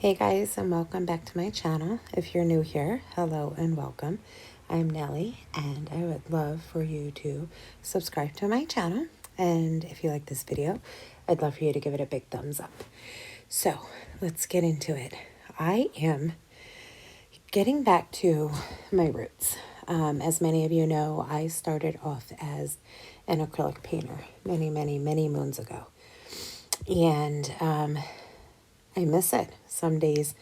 Hey guys, and welcome back to my channel. If you're new here, hello and welcome. I'm Nelly, and I would love for you to subscribe to my channel. And if you like this video, I'd love for you to give it a big thumbs up. So let's get into it. I am getting back to my roots. As many of you know, I started off as an acrylic painter many moons ago. And I miss it. Some days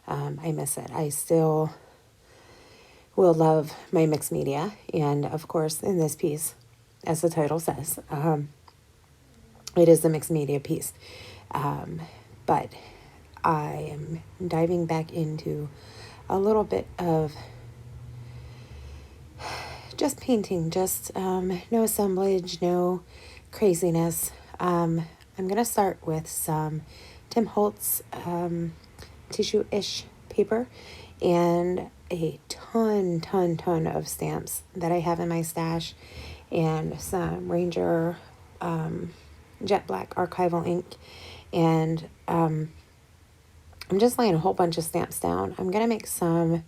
I miss it. I still will love my mixed media. And of course, in this piece, as the title says, it is a mixed media piece. But I am diving back into a little bit of just painting, just no assemblage, no craziness. I'm going to start with some Tim Holtz tissue-ish paper and a ton of stamps that I have in my stash, and some Ranger jet black archival ink, and I'm just laying a whole bunch of stamps down. I'm going to make some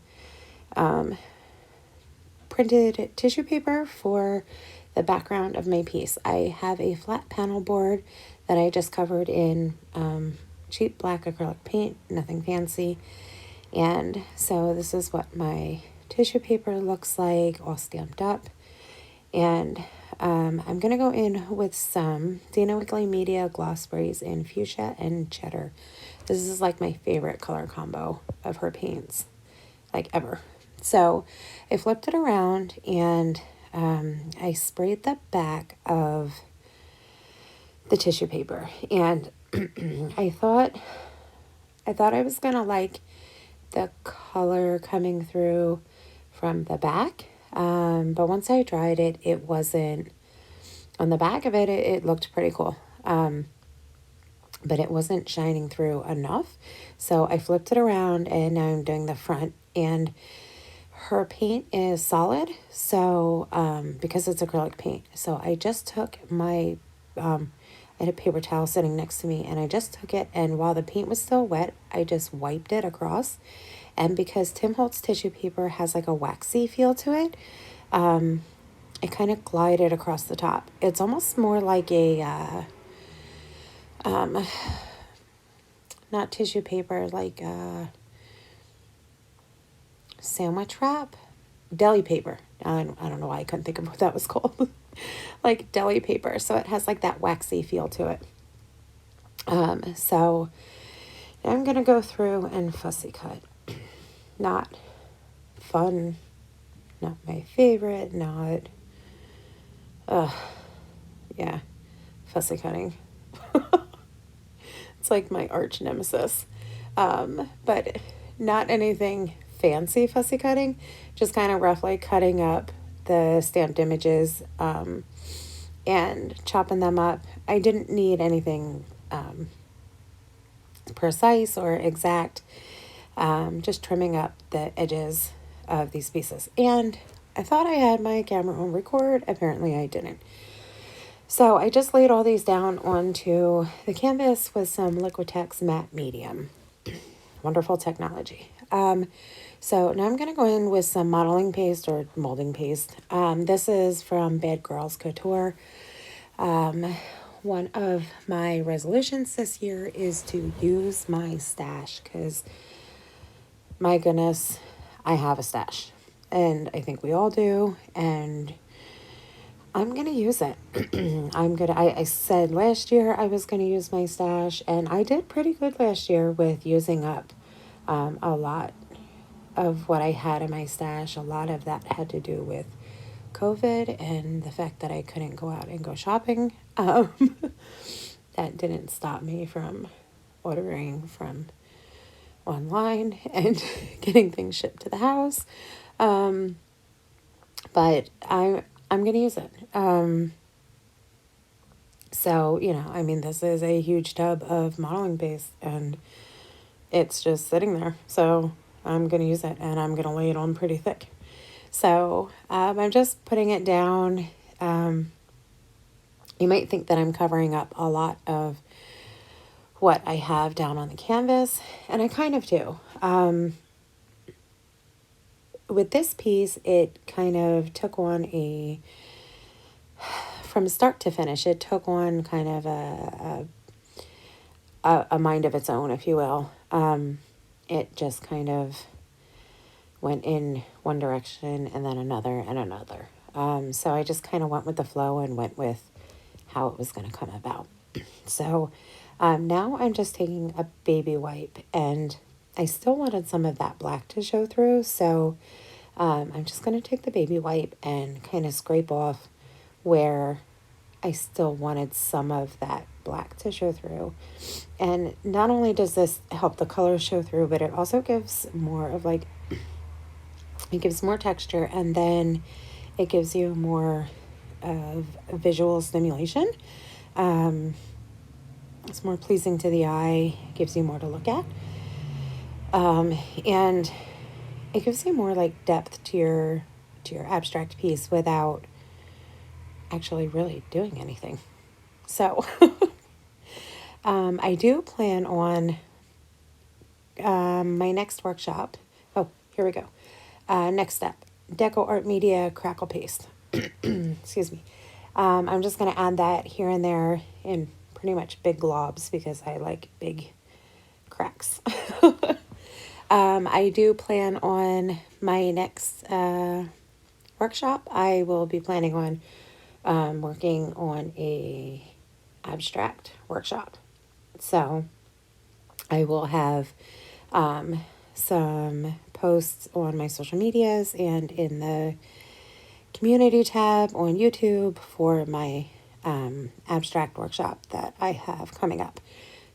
printed tissue paper for the background of my piece. I have a flat panel board that I just covered in cheap black acrylic paint, nothing fancy. And so this is what my tissue paper looks like, all stamped up. And I'm going to go in with some Dana Wiggly Media gloss sprays in fuchsia and cheddar. This is like my favorite color combo of her paints, like ever. So I flipped it around and I sprayed the back of the tissue paper, and I thought I was gonna like the color coming through from the back, but once I dried it, it wasn't on the back of it. It looked pretty cool, but it wasn't shining through enough. So I flipped it around, and now I'm doing the front. And her paint is solid, so because it's acrylic paint. So I just took my I had a paper towel sitting next to me, and I just took it, and while the paint was still wet, I just wiped it across. And because Tim Holtz tissue paper has like a waxy feel to it, it kind of glided across the top. It's almost more like a not tissue paper, like sandwich wrap, deli paper. I don't know why I couldn't think of what that was called. Like deli paper. So it has like that waxy feel to it. So now I'm going to go through and fussy cut. Not fun, not my favorite, not, yeah, fussy cutting. It's like my arch nemesis. But not anything fancy fussy cutting, just kind of roughly cutting up the stamped images and chopping them up. I didn't need anything precise or exact, just trimming up the edges of these pieces. And I thought I had my camera on record. Apparently I didn't. So I just laid all these down onto the canvas with some Liquitex matte medium. Wonderful technology. So now I'm going to go in with some modeling paste or molding paste. This is from Bad Girls Couture. One of my resolutions this year is to use my stash, because my goodness, I have a stash, and I think we all do, and I'm going to use it. I said last year I was going to use my stash, and I did pretty good last year with using up a lot of what I had in my stash. A lot of that had to do with COVID and the fact that I couldn't go out and go shopping. That didn't stop me from ordering from online and getting things shipped to the house. But I'm going to use it. So, I mean, this is a huge tub of modeling paste, and it's just sitting there. So I'm going to use it, and I'm going to lay it on pretty thick. So I'm just putting it down. You might think that I'm covering up a lot of what I have down on the canvas, and I kind of do. With this piece, it kind of took on from start to finish, it took on kind of a mind of its own, if you will. It just kind of went in one direction and then another and another. So I just kind of went with the flow and went with how it was going to come about. So now I'm just taking a baby wipe, and I still wanted some of that black to show through. So I'm just going to take the baby wipe and kind of scrape off where I still wanted some of that black to show through. And not only does this help the color show through, but it also gives more of like, it gives more texture, and then it gives you more of visual stimulation. It's more pleasing to the eye, gives you more to look at. And it gives you more like depth to your abstract piece without actually really doing anything. So I do plan on my next workshop. Oh, here we go. Next step, Deco Art Media crackle paste. Excuse me. I'm just going to add that here and there in pretty much big globs because I like big cracks. I do plan on my next workshop. I will be planning on working on a abstract workshop. So I will have some posts on my social medias and in the community tab on YouTube for my abstract workshop that I have coming up.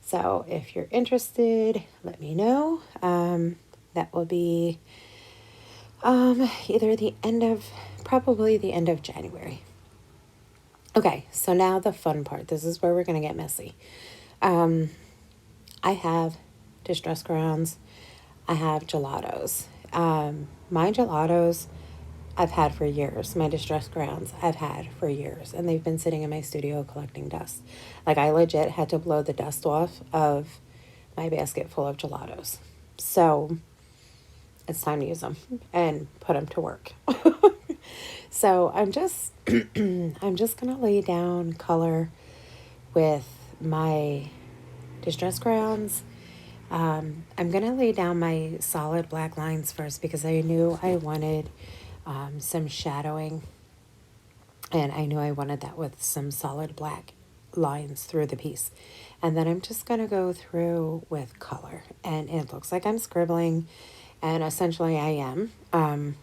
So if you're interested, let me know. That will be either probably the end of January. Okay, so now the fun part. This is where we're going to get messy. I have distress crayons. I have gelatos. My gelatos I've had for years. My distress crayons I've had for years. And they've been sitting in my studio collecting dust. Like, I legit had to blow the dust off of my basket full of gelatos. So it's time to use them and put them to work. So I'm just gonna lay down color with my distress crayons. I'm gonna lay down my solid black lines first because I knew I wanted some shadowing, and I knew I wanted that with some solid black lines through the piece. And then I'm just gonna go through with color, and it looks like I'm scribbling, and essentially I am. I'm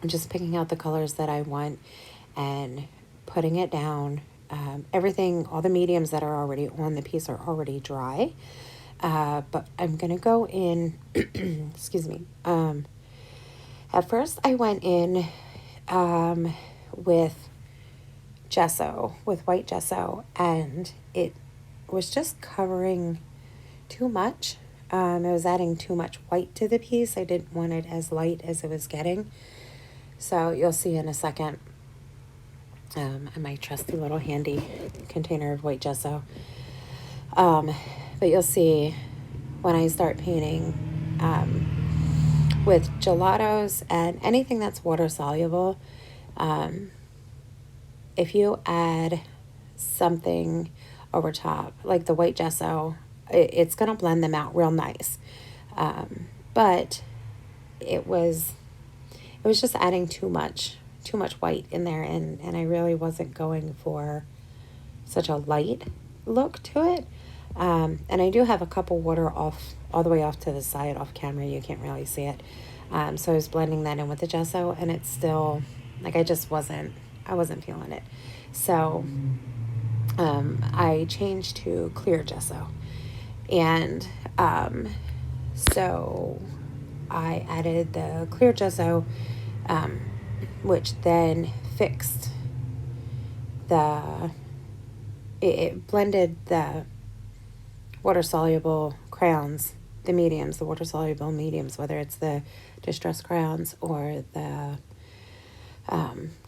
just picking out the colors that I want and putting it down. Everything, all the mediums that are already on the piece are already dry. But I'm going to go in, excuse me. At first I went in with gesso, with white gesso, and it was just covering too much. It was adding too much white to the piece. I didn't want it as light as it was getting. So you'll see in a second, my trusty little handy container of white gesso. But you'll see when I start painting with gelatos and anything that's water soluble, if you add something over top, like the white gesso, it's going to blend them out real nice. But it was just adding too much white in there, and I really wasn't going for such a light look to it. And I do have a couple water all the way off to the side off camera. You can't really see it. So I was blending that in with the gesso, and it's still, like, I wasn't feeling it. So I changed to clear gesso. And so I added the clear gesso, which then fixed it blended the water-soluble crayons, the mediums, the water-soluble mediums, whether it's the distress crayons or the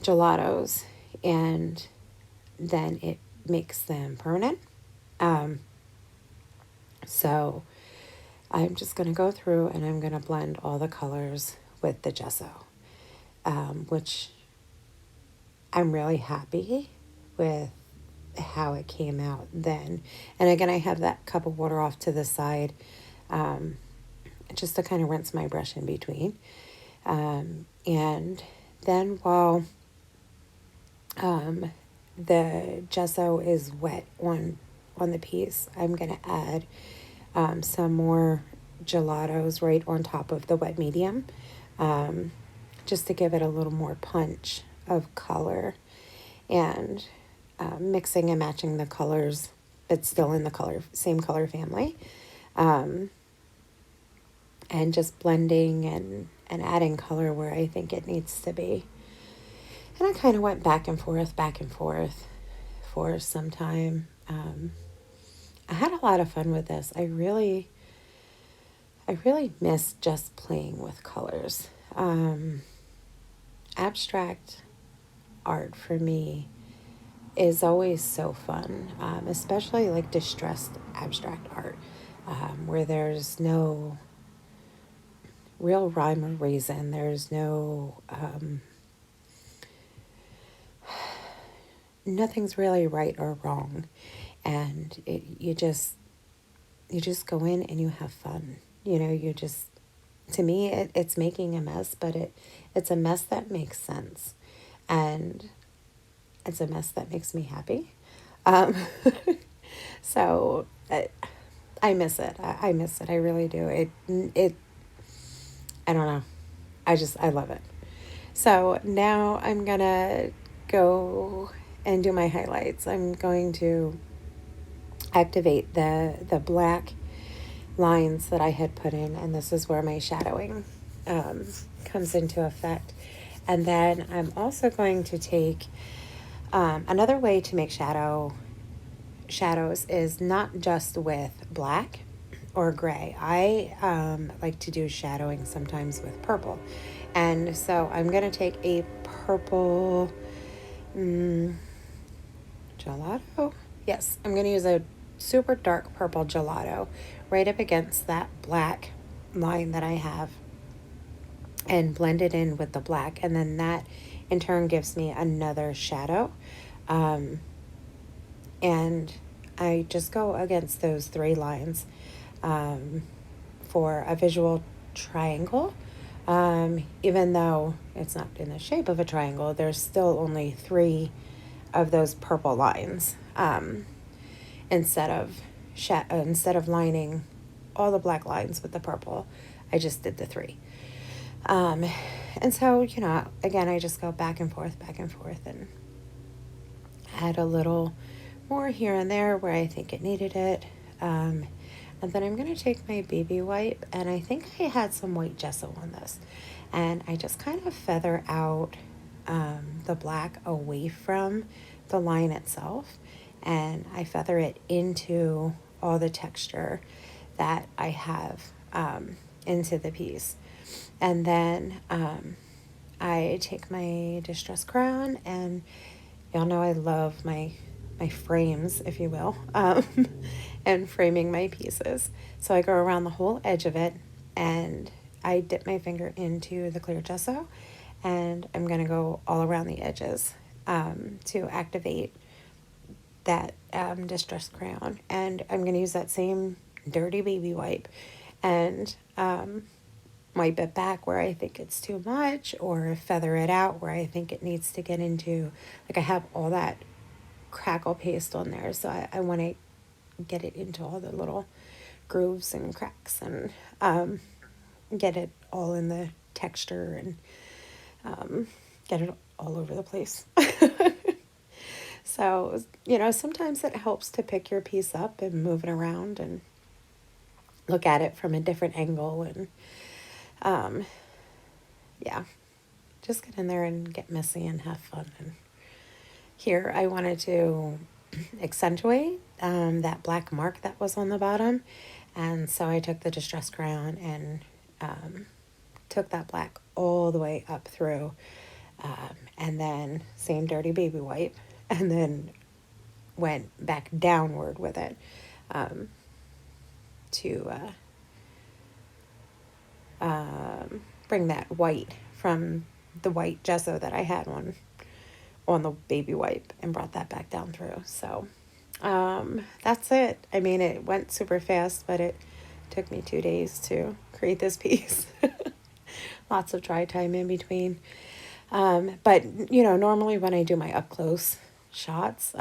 gelatos, and then it makes them permanent. So I'm just going to go through and I'm going to blend all the colors with the gesso, which I'm really happy with how it came out then. And again, I have that cup of water off to the side, just to kind of rinse my brush in between. And then while the gesso is wet on the piece, I'm going to add some more gelatos right on top of the wet medium, just to give it a little more punch of color, and mixing and matching the colors, but still in the same color family, and just blending and adding color where I think it needs to be. And I kind of went back and forth for some time. I had a lot of fun with this. I really miss just playing with colors. Abstract art for me is always so fun, especially like distressed abstract art, where there's no real rhyme or reason. There's no, nothing's really right or wrong. And you just go in and you have fun. To me, it's making a mess, but it's a mess that makes sense. And it's a mess that makes me happy. Um, so I miss it. I miss it. I really do. I don't know. I love it. So now I'm going to go and do my highlights. I'm going to activate the black lines that I had put in, and this is where my shadowing comes into effect. And then I'm also going to take another way to make shadows is not just with black or gray. I like to do shadowing sometimes with purple. And so I'm going to take a purple gelato. Yes, I'm going to use a super dark purple gelato right up against that black line that I have and blend it in with the black. And then that in turn gives me another shadow. And I just go against those three lines for a visual triangle. Even though it's not in the shape of a triangle, there's still only three of those purple lines, instead of lining all the black lines with the purple. I just did the three. And so, again, I just go back and forth and add a little more here and there where I think it needed it. And then I'm going to take my baby wipe, and I think I had some white gesso on this. And I just kind of feather out the black away from the line itself. And I feather it into all the texture that I have into the piece. And then I take my distress crayon, and y'all know I love my frames, if you will, and framing my pieces. So I go around the whole edge of it, and I dip my finger into the clear gesso, and I'm going to go all around the edges to activate that distress crayon. And I'm going to use that same dirty baby wipe and wipe it back where I think it's too much, or feather it out where I think it needs to get into, like I have all that crackle paste on there, so I want to get it into all the little grooves and cracks, and get it all in the texture, and get it all over the place. So, sometimes it helps to pick your piece up and move it around and look at it from a different angle, and yeah, just get in there and get messy and have fun. And here I wanted to accentuate that black mark that was on the bottom, and so I took the distress crayon and took that black all the way up through, and then same dirty baby wipe, and then went back downward with it. to bring that white from the white gesso that I had on the baby wipe and brought that back down through. So that's it. I mean, it went super fast, but it took me 2 days to create this piece. Lots of dry time in between. But, you know, normally when I do my up close shots,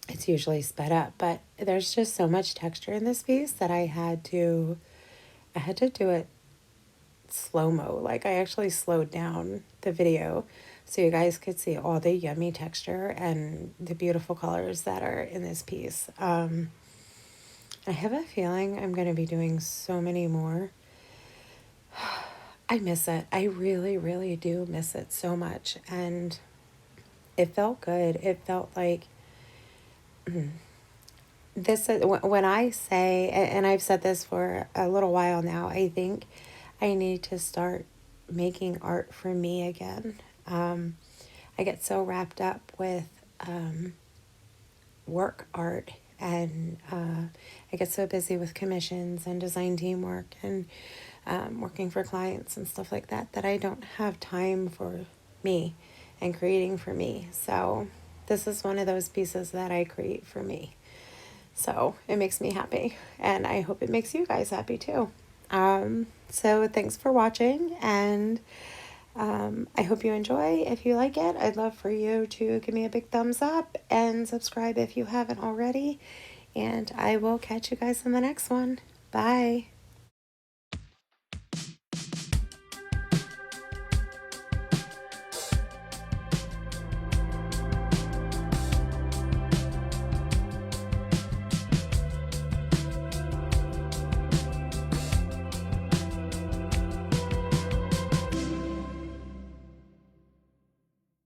it's usually sped up, but there's just so much texture in this piece that I had to do it slow-mo. Like, I actually slowed down the video so you guys could see all the yummy texture and the beautiful colors that are in this piece. I have a feeling I'm going to be doing so many more. I miss it. I really, really do miss it so much. And it felt good. It felt like this is when I say, and I've said this for a little while now, I think I need to start making art for me again. I get so wrapped up with work art, and I get so busy with commissions and design teamwork and working for clients and stuff like that, that I don't have time for me and creating for me. So this is one of those pieces that I create for me. So it makes me happy, and I hope it makes you guys happy too. So thanks for watching, and I hope you enjoy. If you like it, I'd love for you to give me a big thumbs up and subscribe if you haven't already. And I will catch you guys in the next one. Bye.